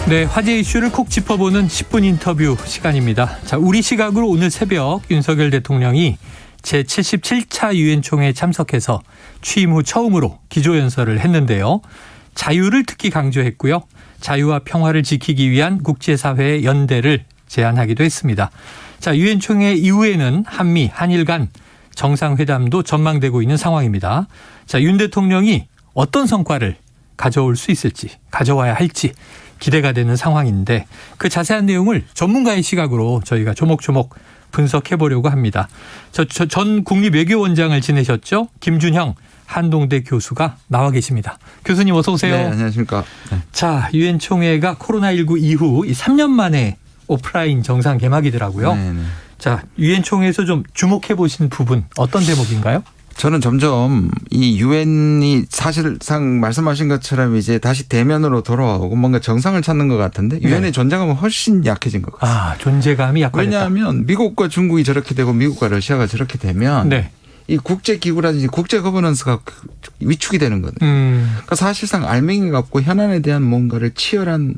네, 화제 이슈를 콕 짚어보는 10분 인터뷰 시간입니다. 자, 우리 시각으로 오늘 새벽 윤석열 대통령이 제77차 유엔 총회에 참석해서 취임 후 처음으로 기조연설을 했는데요. 자유를 특히 강조했고요. 자유와 평화를 지키기 위한 국제사회의 연대를 제안하기도 했습니다. 자, 유엔 총회 이후에는 한미, 한일 간 정상회담도 전망되고 있는 상황입니다. 자, 윤 대통령이 어떤 성과를 가져올 수 있을지, 가져와야 할지 기대가 되는 상황인데 그 자세한 내용을 전문가의 시각으로 저희가 조목조목 분석해 보려고 합니다. 전 국립외교원장을 지내셨죠? 김준형 한동대 교수가 나와 계십니다. 교수님 어서 오세요. 네, 안녕하십니까. 네. 자, 유엔 총회가 코로나19 이후 3년 만에 오프라인 정상 개막이더라고요. 네, 네. 자, 유엔 총회에서 좀 주목해 보신 부분 어떤 대목인가요? 저는 점점 이 유엔이 사실상 말씀하신 것처럼 이제 다시 대면으로 돌아오고 뭔가 정상을 찾는 것 같은데 유엔의 존재감은 훨씬 약해진 것 같습니다. 아, 존재감이 약화됐다. 왜냐하면 미국과 중국이 저렇게 되고 미국과 러시아가 저렇게 되면 네. 이 국제기구라든지 국제 거버넌스가 위축이 되는 거거든요. 그러니까 사실상 알맹이가 없고 현안에 대한 뭔가를 치열한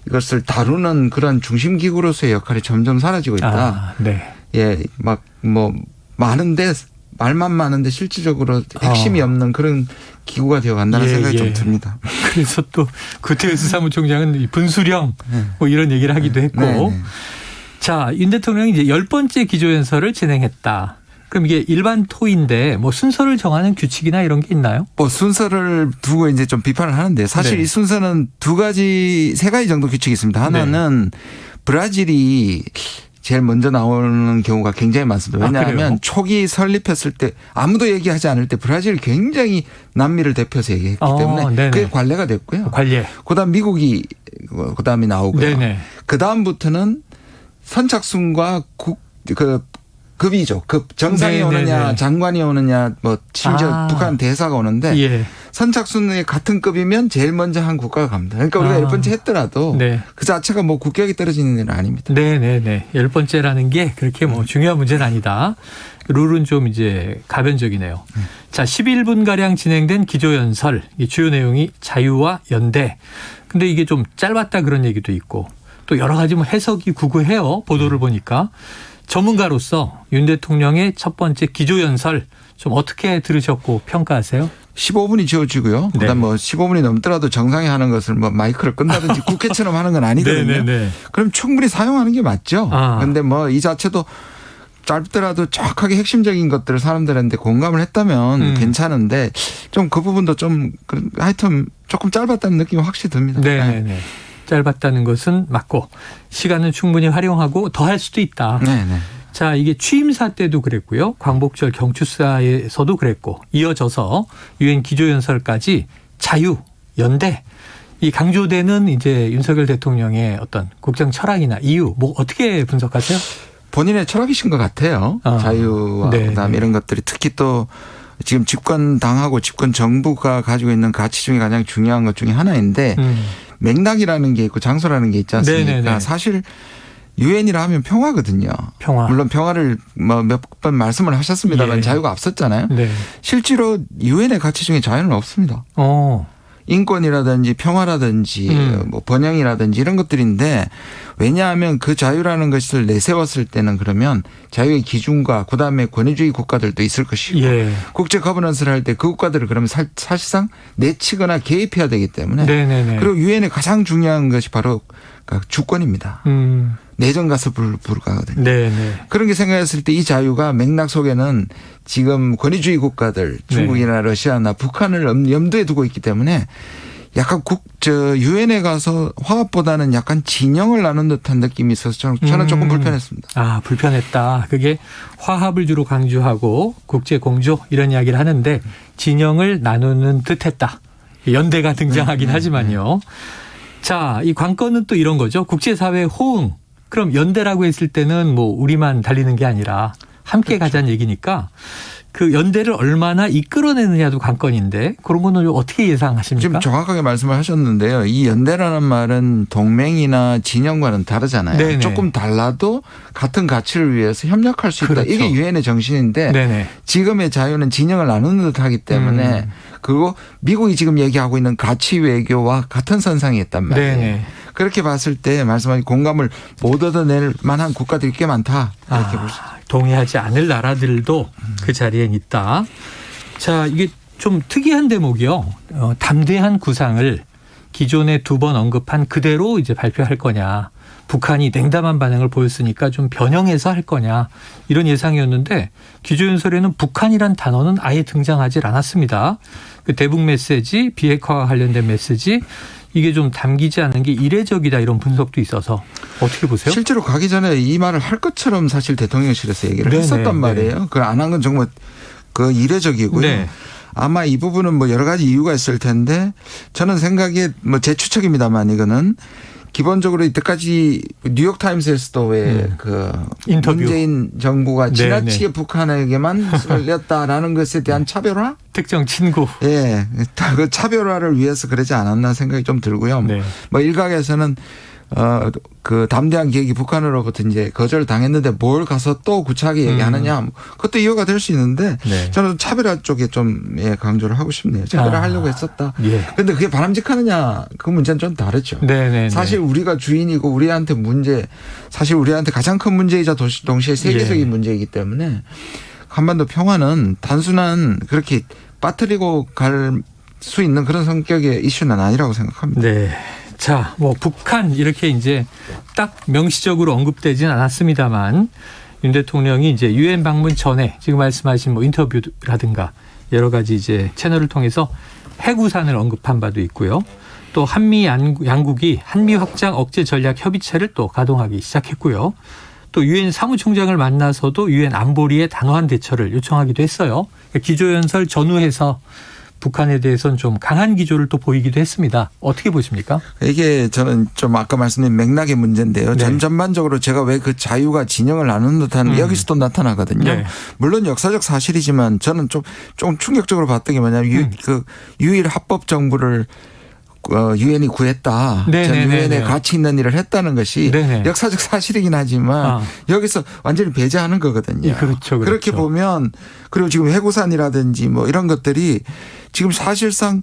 이것을 다루는 그런 중심기구로서의 역할이 점점 사라지고 있다. 아, 네. 예, 막 뭐 많은데 말만 많은데 실질적으로 핵심이 없는 그런 기구가 되어 간다는 생각이 좀 듭니다. 그래서 또 구테레스 사무총장은 분수령 뭐 이런 얘기를 하기도 했고. 네. 자, 윤 대통령이 이제 10번째 기조연설을 진행했다. 그럼 이게 일반 토인데 뭐 순서를 정하는 규칙이나 이런 게 있나요? 뭐 순서를 두고 이제 좀 비판을 하는데 사실 네. 이 순서는 세 가지 정도 규칙이 있습니다. 하나는 브라질이 제일 먼저 나오는 경우가 굉장히 많습니다. 왜냐하면 초기 설립했을 때 아무도 얘기하지 않을 때 브라질이 굉장히 남미를 대표해서 얘기했기 때문에 네네. 그게 관례가 됐고요. 관례. 그다음 미국이 그다음에 나오고요. 네네. 그다음부터는 선착순과 급이죠. 정상이 네네네. 오느냐, 장관이 오느냐, 뭐 심지어 북한 대사가 오는데 예. 선착순의 같은 급이면 제일 먼저 한 국가가 갑니다. 그러니까 우리가 10번째 했더라도 네. 그 자체가 뭐 국격이 떨어지는 일은 아닙니다. 네네네. 10번째라는 게 그렇게 뭐 중요한 문제는 아니다. 룰은 좀 이제 가변적이네요. 자, 11분가량 진행된 기조연설. 이 주요 내용이 자유와 연대. 근데 이게 좀 짧았다 그런 얘기도 있고 또 여러 가지 뭐 해석이 구구해요. 보도를 보니까. 전문가로서 윤 대통령의 첫 번째 기조연설 좀 어떻게 들으셨고 평가하세요? 15분이 15분이 지어지고요. 네. 그다음 뭐 15분이 넘더라도 정상이 하는 것을 뭐 마이크를 끈다든지 국회처럼 하는 건 아니거든요. 네네네. 그럼 충분히 사용하는 게 맞죠. 그런데 뭐 이 자체도 짧더라도 정확하게 핵심적인 것들을 사람들한테 공감을 했다면 괜찮은데 좀 그 부분도 좀 하여튼 조금 짧았다는 느낌이 확실히 듭니다. 네네네. 짧았다는 것은 맞고 시간은 충분히 활용하고 더 할 수도 있다. 네네. 자, 이게 취임사 때도 그랬고요. 광복절 경축사에서도 그랬고 이어져서 유엔 기조연설까지 자유, 연대 이 강조되는 이제 윤석열 대통령의 어떤 국정 철학이나 이유 뭐 어떻게 분석하세요? 본인의 철학이신 것 같아요. 자유와 네, 그다음에 네. 이런 것들이 특히 또 지금 집권당하고 집권 정부가 가지고 있는 가치 중에 가장 중요한 것 중에 하나인데 맥락이라는 게 있고 장소라는 게 있지 않습니까? 네네네. 사실 유엔이라 하면 평화거든요. 평화. 물론 평화를 뭐 몇 번 말씀을 하셨습니다만 예. 자유가 앞섰잖아요. 네. 실제로 유엔의 가치 중에 자유는 없습니다. 인권이라든지 평화라든지 뭐 번영이라든지 이런 것들인데 왜냐하면 그 자유라는 것을 내세웠을 때는 그러면 자유의 기준과 그다음에 권위주의 국가들도 있을 것이고 예. 국제 거버넌스를 할 때 그 국가들을 그러면 사실상 내치거나 개입해야 되기 때문에 네네네. 그리고 유엔의 가장 중요한 것이 바로 주권입니다. 내정 가서 불가거든요. 네네. 그런 게 생각했을 때 이 자유가 맥락 속에는 지금 권위주의 국가들 중국이나 러시아나 북한을 염두에 두고 있기 때문에 약간 유엔에 가서 화합보다는 약간 진영을 나눈 듯한 느낌이 있어서 저는 조금 불편했습니다. 아, 불편했다. 그게 화합을 주로 강조하고 국제 공조 이런 이야기를 하는데 진영을 나누는 듯했다. 연대가 등장하긴 하지만요. 자, 이 관건은 또 이런 거죠. 국제사회 호응. 그럼 연대라고 했을 때는 뭐 우리만 달리는 게 아니라 함께 가자는 얘기니까 그 연대를 얼마나 이끌어내느냐도 관건인데 그런 거는 어떻게 예상하십니까? 지금 정확하게 말씀을 하셨는데요. 이 연대라는 말은 동맹이나 진영과는 다르잖아요. 네네. 조금 달라도 같은 가치를 위해서 협력할 수 있다. 그렇죠. 이게 유엔의 정신인데 네네. 지금의 자유는 진영을 나누는 듯하기 때문에 그리고 미국이 지금 얘기하고 있는 가치 외교와 같은 선상에 있단 말이에요. 네네. 그렇게 봤을 때 말씀하신 공감을 못 얻어낼 만한 국가들이 꽤 많다. 이렇게 볼 수 있습니다. 동의하지 않을 나라들도 그 자리엔 있다. 자, 이게 좀 특이한 대목이요. 담대한 구상을 기존에 2번 언급한 그대로 이제 발표할 거냐. 북한이 냉담한 반응을 보였으니까 좀 변형해서 할 거냐. 이런 예상이었는데 기조연설에는 북한이란 단어는 아예 등장하지 않았습니다. 그 대북 메시지, 비핵화와 관련된 메시지 이게 좀 담기지 않은 게 이례적이다 이런 분석도 있어서 어떻게 보세요? 실제로 가기 전에 이 말을 할 것처럼 사실 대통령실에서 얘기를 네네, 했었단 말이에요. 네. 그걸 안 한 건 정말 그 이례적이고요. 네. 아마 이 부분은 뭐 여러 가지 이유가 있을 텐데 저는 생각에 뭐 제 추측입니다만 이거는 기본적으로 이때까지 뉴욕타임스에서도 왜 그 인터뷰. 문재인 정부가 지나치게 네네. 북한에게만 쏠렸다라는 것에 대한 차별화? 특정 친구. 예. 그 차별화를 위해서 그러지 않았나 생각이 좀 들고요. 네. 뭐 일각에서는 그 담대한 계획이 북한으로부터 이제 거절당했는데 뭘 가서 또 구차하게 얘기하느냐. 그것도 이유가 될 수 있는데 네. 저는 차별화 쪽에 좀 강조를 하고 싶네요. 차별화 하려고 했었다. 예. 그런데 그게 바람직하느냐 그 문제는 좀 다르죠. 네네. 사실 우리가 주인이고 우리한테 사실 우리한테 가장 큰 문제이자 동시에 세계적인 예. 문제이기 때문에 한반도 평화는 단순한 그렇게 빠뜨리고 갈 수 있는 그런 성격의 이슈는 아니라고 생각합니다. 네. 자, 뭐 북한 이렇게 이제 딱 명시적으로 언급되진 않았습니다만 윤 대통령이 이제 유엔 방문 전에 지금 말씀하신 뭐 인터뷰라든가 여러 가지 이제 채널을 통해서 해구산을 언급한 바도 있고요. 또 한미 양국이 한미 확장 억제 전략 협의체를 또 가동하기 시작했고요. 또 유엔 사무총장을 만나서도 유엔 안보리의 단호한 대처를 요청하기도 했어요. 기조연설 전후해서 북한에 대해서는 좀 강한 기조를 또 보이기도 했습니다. 어떻게 보십니까? 이게 저는 좀 아까 말씀드린 맥락의 문제인데요. 네. 전반적으로 제가 왜 그 자유가 진영을 나누는 듯한 여기서도 나타나거든요. 네. 물론 역사적 사실이지만 저는 좀 충격적으로 봤던 게 뭐냐면 그 유일 합법 정부를 유엔이 구했다. 전 유엔에 가치 있는 일을 했다는 것이 네네. 역사적 사실이긴 하지만 여기서 완전히 배제하는 거거든요. 그렇죠. 그렇게 보면 그리고 지금 해구산이라든지 뭐 이런 것들이 지금 사실상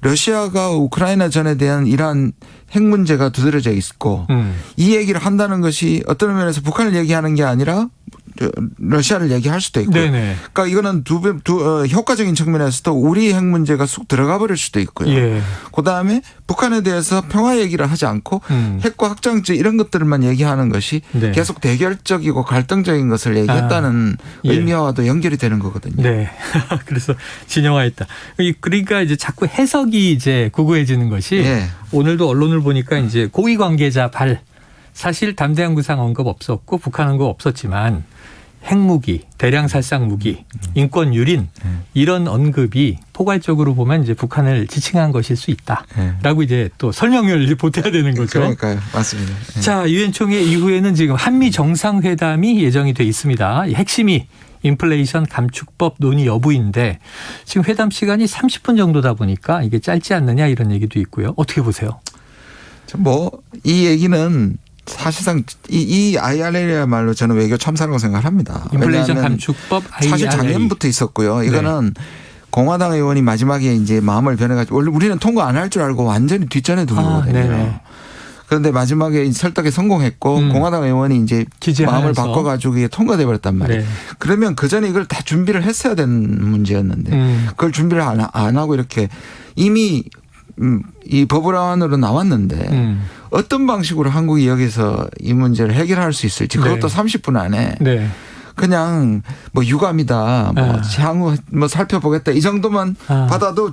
러시아가 우크라이나 전에 대한 이러한 핵 문제가 두드러져 있고 이 얘기를 한다는 것이 어떤 면에서 북한을 얘기하는 게 아니라 러시아를 얘기할 수도 있고. 네네. 그러니까 이거는 효과적인 측면에서도 우리 핵 문제가 쑥 들어가 버릴 수도 있고요. 예. 그다음에 북한에 대해서 평화 얘기를 하지 않고 핵과 확장제 이런 것들만 얘기하는 것이 네. 계속 대결적이고 갈등적인 것을 얘기했다는 예. 의미와도 연결이 되는 거거든요. 네. 그래서 진영화했다. 그러니까 이제 자꾸 해석이 이제 구구해지는 것이 예. 오늘도 언론을 보니까 이제 고위 관계자 사실 담대한 구상 언급 없었고 북한 언급 없었지만 핵무기, 대량 살상 무기, 인권 유린 이런 언급이 포괄적으로 보면 이제 북한을 지칭한 것일 수 있다라고 이제 또 설명을 보태야 되는 거죠. 그러니까요, 맞습니다. 자, 유엔 총회 이후에는 지금 한미 정상회담이 예정이 돼 있습니다. 이 핵심이 인플레이션 감축법 논의 여부인데 지금 회담 시간이 30분 정도다 보니까 이게 짧지 않느냐 이런 얘기도 있고요. 어떻게 보세요? 뭐 이 얘기는 사실상 이 IRL이야말로 저는 외교 참사라고 생각합니다. 인플레이션 감축법 IRL. 사실 작년부터 있었고요. 이거는 공화당 의원이 마지막에 이제 마음을 변해가지고 원래 우리는 통과 안 할 줄 알고 완전히 뒷전에 둔 거거든요. 그런데 마지막에 설득에 성공했고 공화당 의원이 이제 마음을 바꿔가지고 이게 통과돼 버렸단 말이에요. 네. 그러면 그 전에 이걸 다 준비를 했어야 되는 문제였는데 그걸 준비를 안 하고 이렇게 이미 이 법안으로 나왔는데 어떤 방식으로 한국이 여기서 이 문제를 해결할 수 있을지 그것도 30분 안에 그냥 뭐 유감이다, 뭐 향후 뭐 살펴보겠다 이 정도만 받아도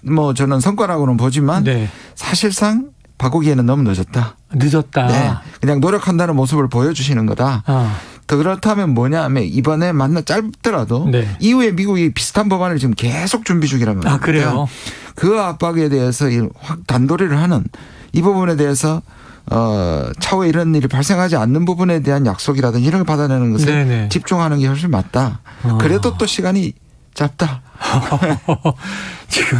뭐 저는 성과라고는 보지만 사실상 바꾸기에는 너무 늦었다. 네. 그냥 노력한다는 모습을 보여주시는 거다. 더 그렇다면 뭐냐면 이번에 짧더라도 이후에 미국이 비슷한 법안을 지금 계속 준비 중이라면 그래요? 그 압박에 대해서 확 단도리를 하는 이 부분에 대해서 차후에 이런 일이 발생하지 않는 부분에 대한 약속이라든지 이런 걸 받아내는 것에 집중하는 게 훨씬 맞다. 그래도 또 시간이 짧다. 지금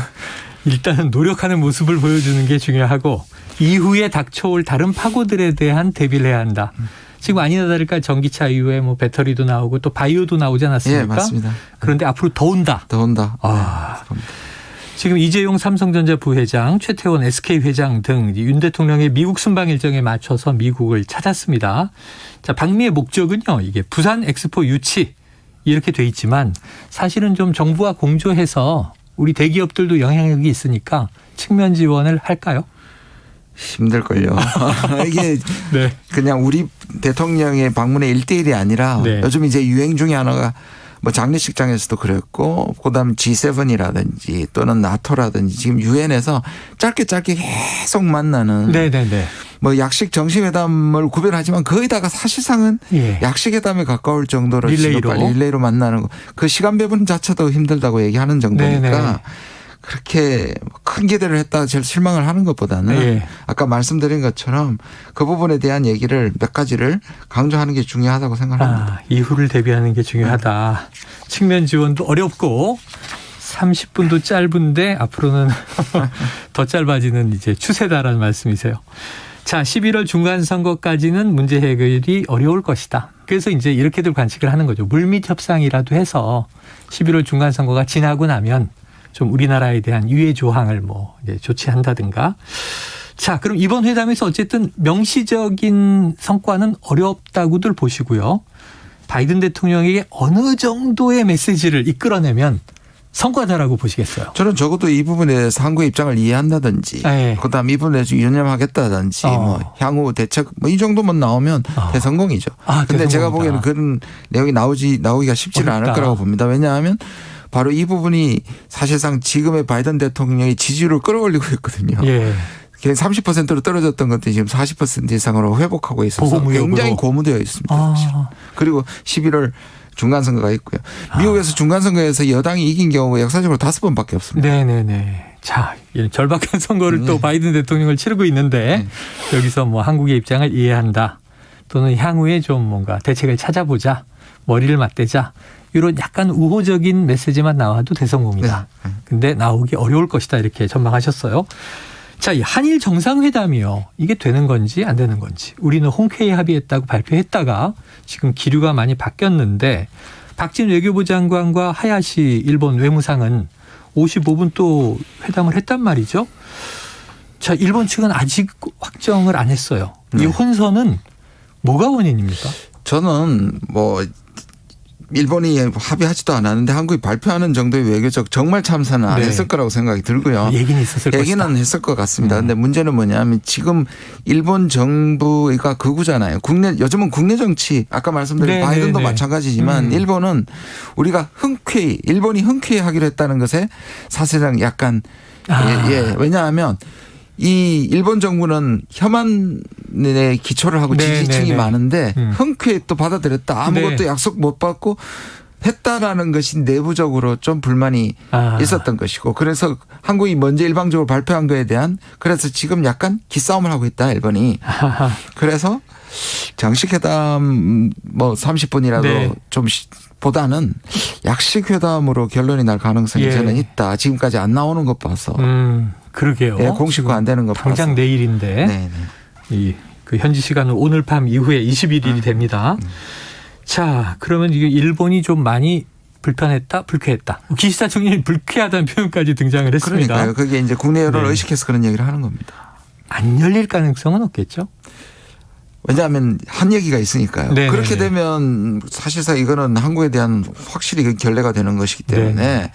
일단은 노력하는 모습을 보여주는 게 중요하고 이후에 닥쳐올 다른 파고들에 대한 대비를 해야 한다. 지금 아니나 다를까 전기차 이후에 뭐 배터리도 나오고 또 바이오도 나오지 않았습니까? 예, 맞습니다. 그런데 앞으로 더 온다. 더 온다. 지금 이재용 삼성전자 부회장, 최태원 SK 회장 등 윤 대통령의 미국 순방 일정에 맞춰서 미국을 찾았습니다. 자, 방미의 목적은요, 이게 부산 엑스포 유치 이렇게 돼 있지만 사실은 좀 정부와 공조해서 우리 대기업들도 영향력이 있으니까 측면 지원을 할까요? 힘들걸요. 이게 네. 그냥 우리 대통령의 방문의 1대1이 아니라 네. 요즘 이제 유행 중에 하나가 뭐 장례식장에서도 그랬고 그다음 G7이라든지 또는 나토라든지 지금 유엔에서 짧게 계속 만나는 네네네. 뭐 약식 정시회담을 구별하지만 거의다가 사실상은 예. 약식회담에 가까울 정도로 릴레이로. 지금 빨리 릴레이로 만나는 거. 그 시간 배분 자체도 힘들다고 얘기하는 정도니까 네네. 그렇게 큰 기대를 했다가 제일 실망을 하는 것보다는 예. 아까 말씀드린 것처럼 그 부분에 대한 얘기를 몇 가지를 강조하는 게 중요하다고 생각합니다. 이후를 대비하는 게 중요하다. 측면 지원도 어렵고 30분도 짧은데 앞으로는 더 짧아지는 이제 추세다라는 말씀이세요. 자, 11월 중간선거까지는 문제 해결이 어려울 것이다. 그래서 이제 이렇게들 관측을 하는 거죠. 물밑 협상이라도 해서 11월 중간선거가 지나고 나면 좀 우리나라에 대한 유예 조항을 뭐 이제 조치한다든가. 자, 그럼 이번 회담에서 어쨌든 명시적인 성과는 어렵다고들 보시고요. 바이든 대통령에게 어느 정도의 메시지를 이끌어내면 성과다라고 보시겠어요? 저는 적어도 이 부분에 대해서 한국의 입장을 이해한다든지 네. 그다음 이 부분에 대해서 유념하겠다든지 뭐 향후 대책 뭐 이 정도만 나오면 대성공이죠. 그런데 제가 보기에는 그런 내용이 나오기가 쉽지는 않을 거라고 봅니다. 왜냐하면 바로 이 부분이 사실상 지금의 바이든 대통령의 지지율을 끌어올리고 있거든요. 예. 30%로 떨어졌던 것들이 지금 40% 이상으로 회복하고 있어서 굉장히 고무되어 있습니다. 그리고 11월 중간선거가 있고요. 미국에서 중간선거에서 여당이 이긴 경우가 역사적으로 5번밖에 없습니다. 네네네. 자, 절박한 선거를 또 바이든 대통령을 치르고 있는데 여기서 뭐 한국의 입장을 이해한다. 또는 향후에 좀 뭔가 대책을 찾아보자. 머리를 맞대자. 이런 약간 우호적인 메시지만 나와도 대성공이다. 근데 나오기 어려울 것이다. 이렇게 전망하셨어요. 자, 이 한일 정상회담이요. 이게 되는 건지 안 되는 건지. 우리는 홍쾌히 합의했다고 발표했다가 지금 기류가 많이 바뀌었는데 박진 외교부 장관과 하야시 일본 외무상은 55분 또 회담을 했단 말이죠. 자, 일본 측은 아직 확정을 안 했어요. 이 혼선은 뭐가 원인입니까? 저는 뭐 일본이 합의하지도 않았는데 한국이 발표하는 정도의 외교적 정말 참사는 안 했을 거라고 생각이 들고요. 얘기는 있었을 것이다. 얘기는 했을 것 같습니다. 그런데 문제는 뭐냐면 지금 일본 정부가 극우잖아요. 요즘은 국내 정치 아까 말씀드린 바이든도 마찬가지지만 일본은 우리가 일본이 흔쾌히 하기로 했다는 것에 사실상 약간 왜냐하면 이 일본 정부는 혐한에 기초를 하고 지지층이 많은데 흔쾌히 또 받아들였다. 아무것도 약속 못 받고 했다라는 것이 내부적으로 좀 불만이 있었던 것이고 그래서 한국이 먼저 일방적으로 발표한 거에 대한 그래서 지금 약간 기싸움을 하고 있다 일본이. 그래서 정식회담 뭐 30분이라도 좀 보다는 약식회담으로 결론이 날 가능성이 저는 있다. 지금까지 안 나오는 것 봐서. 그러게요. 공식화 안 되는 것 봐서. 당장 내일인데 그 현지 시간은 오늘 밤 이후에 21일이 됩니다. 자, 그러면 이게 일본이 좀 많이 불편했다, 불쾌했다. 기시다 총리는 불쾌하다는 표현까지 등장을 했습니다. 그러니까요. 그게 이제 국내 여론을 의식해서 그런 얘기를 하는 겁니다. 안 열릴 가능성은 없겠죠? 왜냐하면 한 얘기가 있으니까요. 그렇게 되면 사실상 이거는 한국에 대한 확실히 결례가 되는 것이기 때문에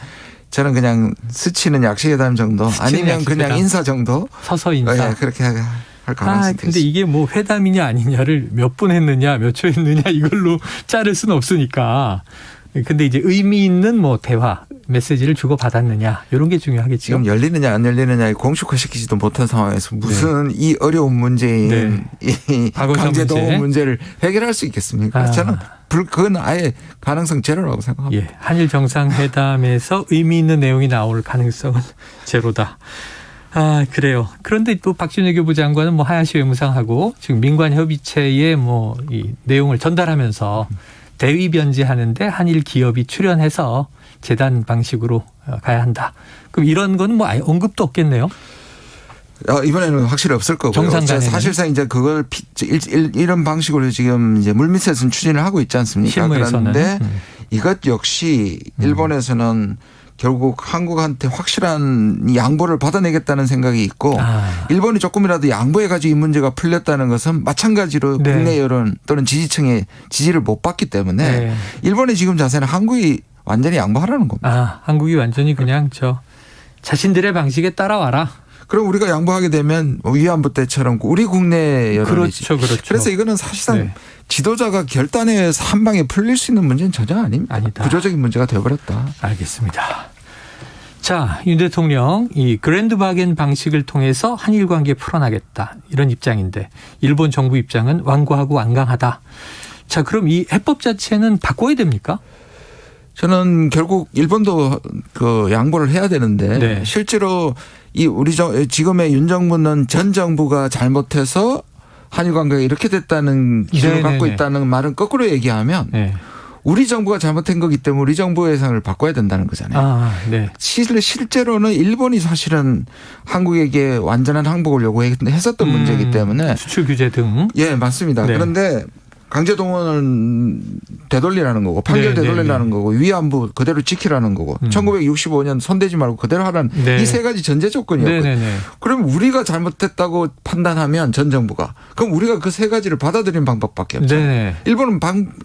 저는 그냥 스치는 약식회담 정도 아니면 그냥 인사 정도. 서서 인사. 그렇게 할 가능성이 있습니다. 근데 이게 뭐 회담이냐 아니냐를 몇 분 했느냐 몇 초 했느냐 이걸로 자를 수는 없으니까. 근데 이제 의미 있는 뭐 대화 메시지를 주고 받았느냐 이런 게 중요하겠죠. 지금 열리느냐 안 열리느냐 공식화시키지도 못한 상황에서 무슨 이 어려운 문제인 이 강제동원 문제를 해결할 수 있겠습니까? 저는 그건 아예 가능성 제로라고 생각합니다. 한일 정상회담에서 의미 있는 내용이 나올 가능성은 제로다. 그래요. 그런데 또 박진 외교부 장관은 뭐 하야시 외무상하고 지금 민관 협의체에 뭐 이 내용을 전달하면서 대위 변제하는데 한일 기업이 출연해서 재단 방식으로 가야 한다. 그럼 이런 건 뭐 아예 언급도 없겠네요. 이번에는 확실히 없을 거고요. 정상간에는. 사실상 이제 그걸 이런 방식으로 지금 이제 물밑에서는 추진을 하고 있지 않습니까? 실무에서는. 그런데 이것 역시 일본에서는 결국 한국한테 확실한 양보를 받아내겠다는 생각이 있고 일본이 조금이라도 양보해가지고 이 문제가 풀렸다는 것은 마찬가지로 네. 국내 여론 또는 지지층의 지지를 못 받기 때문에 네. 일본의 지금 자세는 한국이 완전히 양보하라는 겁니다. 한국이 완전히 그냥 자신들의 방식에 따라와라. 그럼 우리가 양보하게 되면 위안부 때처럼 우리 국내 여론이지. 그렇죠. 그래서 이거는 사실상 네. 지도자가 결단해서 한 방에 풀릴 수 있는 문제는 전혀 아닙니다. 아니다. 구조적인 문제가 되어버렸다. 알겠습니다. 자, 윤 대통령 이 그랜드 바겐 방식을 통해서 한일 관계 풀어나겠다 이런 입장인데 일본 정부 입장은 완고하고 완강하다. 자, 그럼 이 해법 자체는 바꿔야 됩니까? 저는 결국 일본도 그 양보를 해야 되는데 네. 실제로 이 지금의 윤 정부는 전 정부가 잘못해서 한일 관계가 이렇게 됐다는 기준을 갖고 있다는 말은 거꾸로 얘기하면 네. 우리 정부가 잘못한 거기 때문에 우리 정부의 예상을 바꿔야 된다는 거잖아요. 네. 실제로는 일본이 사실은 한국에게 완전한 항복을 요구했었던 문제이기 때문에 수출 규제 등. 예, 맞습니다. 네. 그런데 강제 동원은 되돌리라는 거고 판결 되돌리라는 거고 위안부 그대로 지키라는 거고 1965년 손대지 말고 그대로 하라는 이 세 가지 전제 조건이었거든요. 그럼 우리가 잘못했다고 판단하면 전 정부가 그럼 우리가 그 세 가지를 받아들이는 방법밖에 없잖아요. 일본은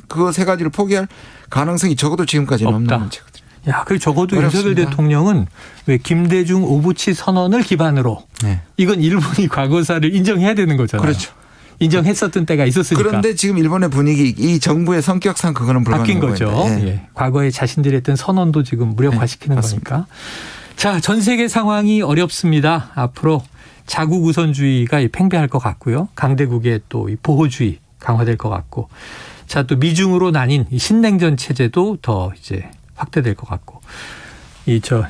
그 세 가지를 포기할 가능성이 적어도 지금까지는 없는 문제거든요. 야, 그리고 적어도 어렵습니다. 윤석열 대통령은 왜 김대중 오부치 선언을 기반으로 이건 일본이 과거사를 인정해야 되는 거잖아요. 그렇죠. 인정했었던 때가 있었으니까. 그런데 지금 일본의 분위기 이 정부의 성격상 그거는 바뀐 거죠. 예. 과거에 자신들이 했던 선언도 지금 무력화시키는 거니까. 자, 전 세계 상황이 어렵습니다. 앞으로 자국 우선주의가 팽배할 것 같고요. 강대국의 또 이 보호주의 강화될 것 같고. 자, 또 미중으로 나뉜 이 신냉전 체제도 더 이제 확대될 것 같고.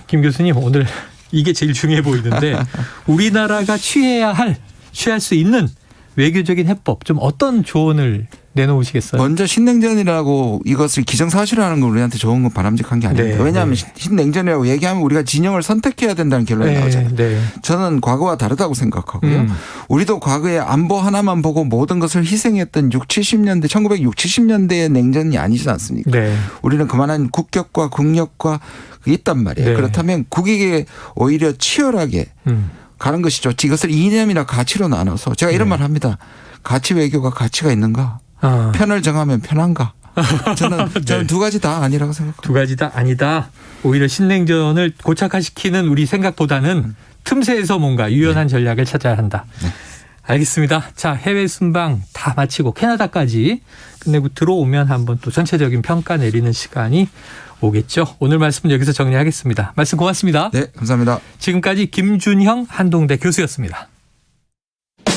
김 교수님 오늘 이게 제일 중요해 보이는데 우리나라가 취할 수 있는 외교적인 해법 좀 어떤 조언을 내놓으시겠어요? 먼저 신냉전이라고 이것을 기정사실화하는 건 우리한테 좋은 건 바람직한 게 아닙니다. 왜냐하면 신냉전이라고 얘기하면 우리가 진영을 선택해야 된다는 결론이 나오잖아요. 저는 과거와 다르다고 생각하고요. 우리도 과거에 안보 하나만 보고 모든 것을 희생했던 1960년대 70년대의 냉전이 아니지 않습니까? 우리는 그만한 국격과 국력과 있단 말이에요. 그렇다면 국익에 오히려 치열하게 가는 것이죠. 이것을 이념이나 가치로 나눠서 제가 이런 말 합니다. 가치 외교가 가치가 있는가? 편을 정하면 편한가? 저는 두 가지 다 아니라고 생각합니다. 두 가지 다 아니다. 오히려 신냉전을 고착화시키는 우리 생각보다는 틈새에서 뭔가 유연한 전략을 찾아야 한다. 알겠습니다. 자, 해외 순방 다 마치고 캐나다까지 끝내고 들어오면 한번 또 전체적인 평가 내리는 시간이 오겠죠. 오늘 말씀은 여기서 정리하겠습니다. 말씀 고맙습니다. 네, 감사합니다. 지금까지 김준형 한동대 교수였습니다.